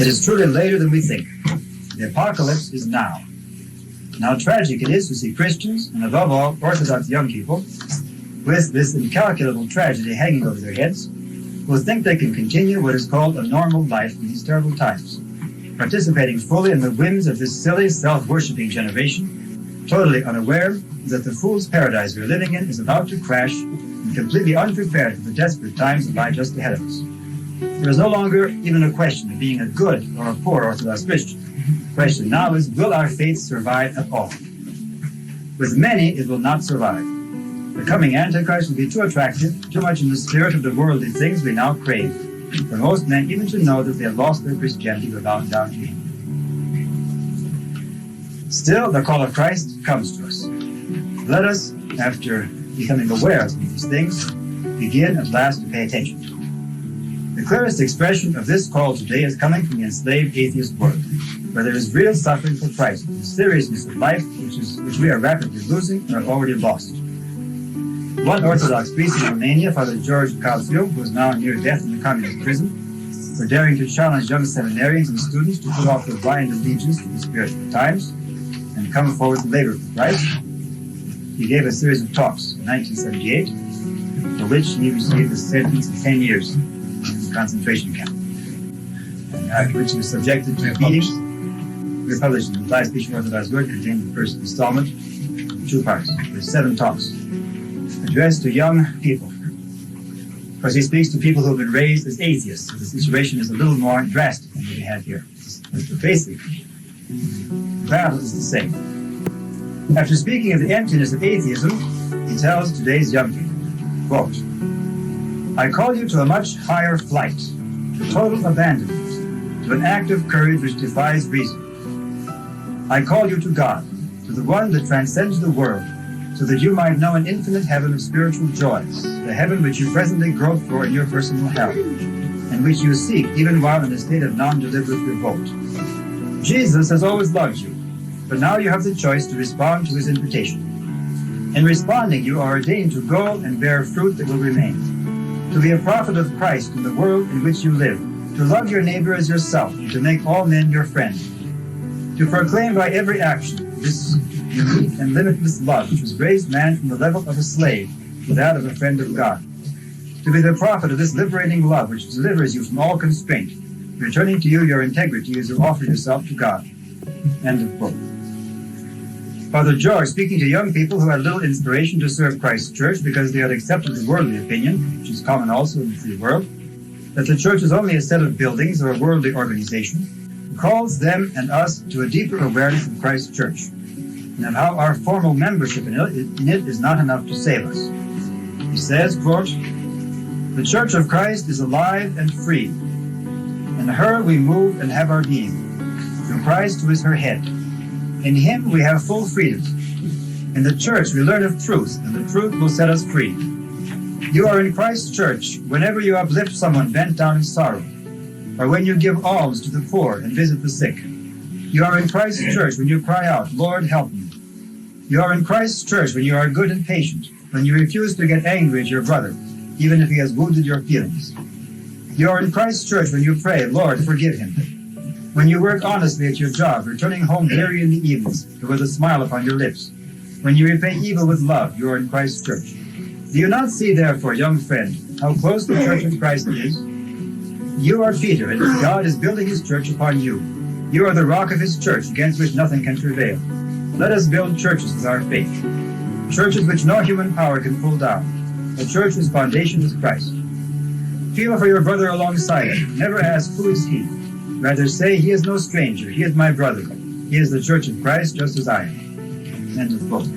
It is truly later than we think. The apocalypse is now. And how tragic it is to see Christians, and above all, Orthodox young people, with this incalculable tragedy hanging over their heads, who think they can continue what is called a normal life in these terrible times, participating fully in the whims of this silly, self-worshipping generation, totally unaware that the fool's paradise we're living in is about to crash, and completely unprepared for the desperate times that lie just ahead of us. There is no longer even a question of being a good or a poor Orthodox Christian. The question now is, will our faith survive at all? With many, it will not survive. The coming Antichrist will be too attractive, too much in the spirit of the worldly things we now crave, for most men even to know that they have lost their Christianity without down to him. Still, the call of Christ comes to us. Let us, after becoming aware of these things, begin at last to pay attention to it. The clearest expression of this call today is coming from the enslaved atheist world, where there is real suffering for Christ, the seriousness of life which we are rapidly losing or have already lost. One Orthodox priest in Romania, Father Georgija Kalčua, who is now near death in a communist prison, for daring to challenge young seminarians and students to put off their blind allegiance to the spirit of the times and come forward to labor for Christ. He gave a series of talks in 1978, for which he received a sentence of 10 years in the concentration camp, and after which he was subjected to beatings. We published in the last Bishop Orthodox Word, contained the first installment in 2 parts. There's 7 talks addressed to young people. Because he speaks to people who have been raised as atheists, so the situation is a little more drastic than what we have here. But basically, the battle is the same. After speaking of the emptiness of atheism, he tells today's young people, quote, "I call you to a much higher flight, to total abandonment, to an act of courage which defies reason. I call you to God, to the one that transcends the world, so that you might know an infinite heaven of spiritual joys, the heaven which you presently grope for in your personal hell, and which you seek even while in a state of non-deliberate revolt. Jesus has always loved you, but now you have the choice to respond to his invitation. In responding, you are ordained to go and bear fruit that will remain, to be a prophet of Christ in the world in which you live, to love your neighbor as yourself, and to make all men your friend, to proclaim by every action this unique and limitless love which has raised man from the level of a slave to that of a friend of God, to be the prophet of this liberating love which delivers you from all constraint, returning to you your integrity as you offer yourself to God." End of quote. Father George, speaking to young people who had little inspiration to serve Christ's church because they had accepted the worldly opinion, which is common also in the free world, that the church is only a set of buildings or a worldly organization, calls them and us to a deeper awareness of Christ's church, and of how our formal membership in it is not enough to save us. He says, quote, "The Church of Christ is alive and free. In her we move and have our being, through Christ who is her head. In him we have full freedom. In the church we learn of truth, and the truth will set us free. You are in Christ's church whenever you uplift someone bent down in sorrow, or when you give alms to the poor and visit the sick. You are in Christ's church when you cry out, 'Lord, help me.' You are in Christ's church when you are good and patient, when you refuse to get angry at your brother, even if he has wounded your feelings. You are in Christ's church when you pray, 'Lord, forgive him.' When you work honestly at your job, returning home weary in the evenings, but with a smile upon your lips. When you repay evil with love, you are in Christ's church. Do you not see, therefore, young friend, how close the Church of Christ is? You are Peter, and God is building his church upon you. You are the rock of his church, against which nothing can prevail. Let us build churches with our faith, churches which no human power can pull down, a church whose foundation is Christ. Feel for your brother alongside him. Never ask, 'Who is he?' Rather say, 'He is no stranger. He is my brother. He is the Church of Christ, just as I am.'" End of quote.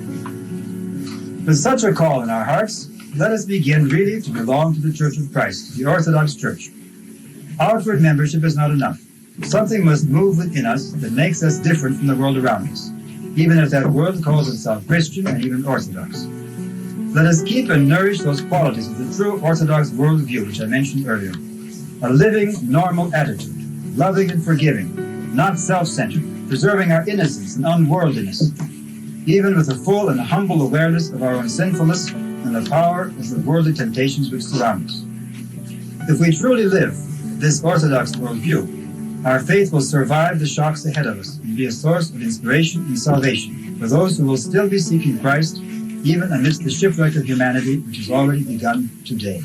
With such a call in our hearts, let us begin really to belong to the Church of Christ, the Orthodox Church. Outward membership is not enough. Something must move within us that makes us different from the world around us, even if that world calls itself Christian and even Orthodox. Let us keep and nourish those qualities of the true Orthodox worldview which I mentioned earlier. A living, normal attitude, loving and forgiving, not self-centered, preserving our innocence and unworldliness, even with a full and humble awareness of our own sinfulness and the power of the worldly temptations which surround us. If we truly live this Orthodox worldview, Our faith will survive the shocks ahead of us and be a source of inspiration and salvation for those who will still be seeking Christ, even amidst the shipwreck of humanity, which has already begun today.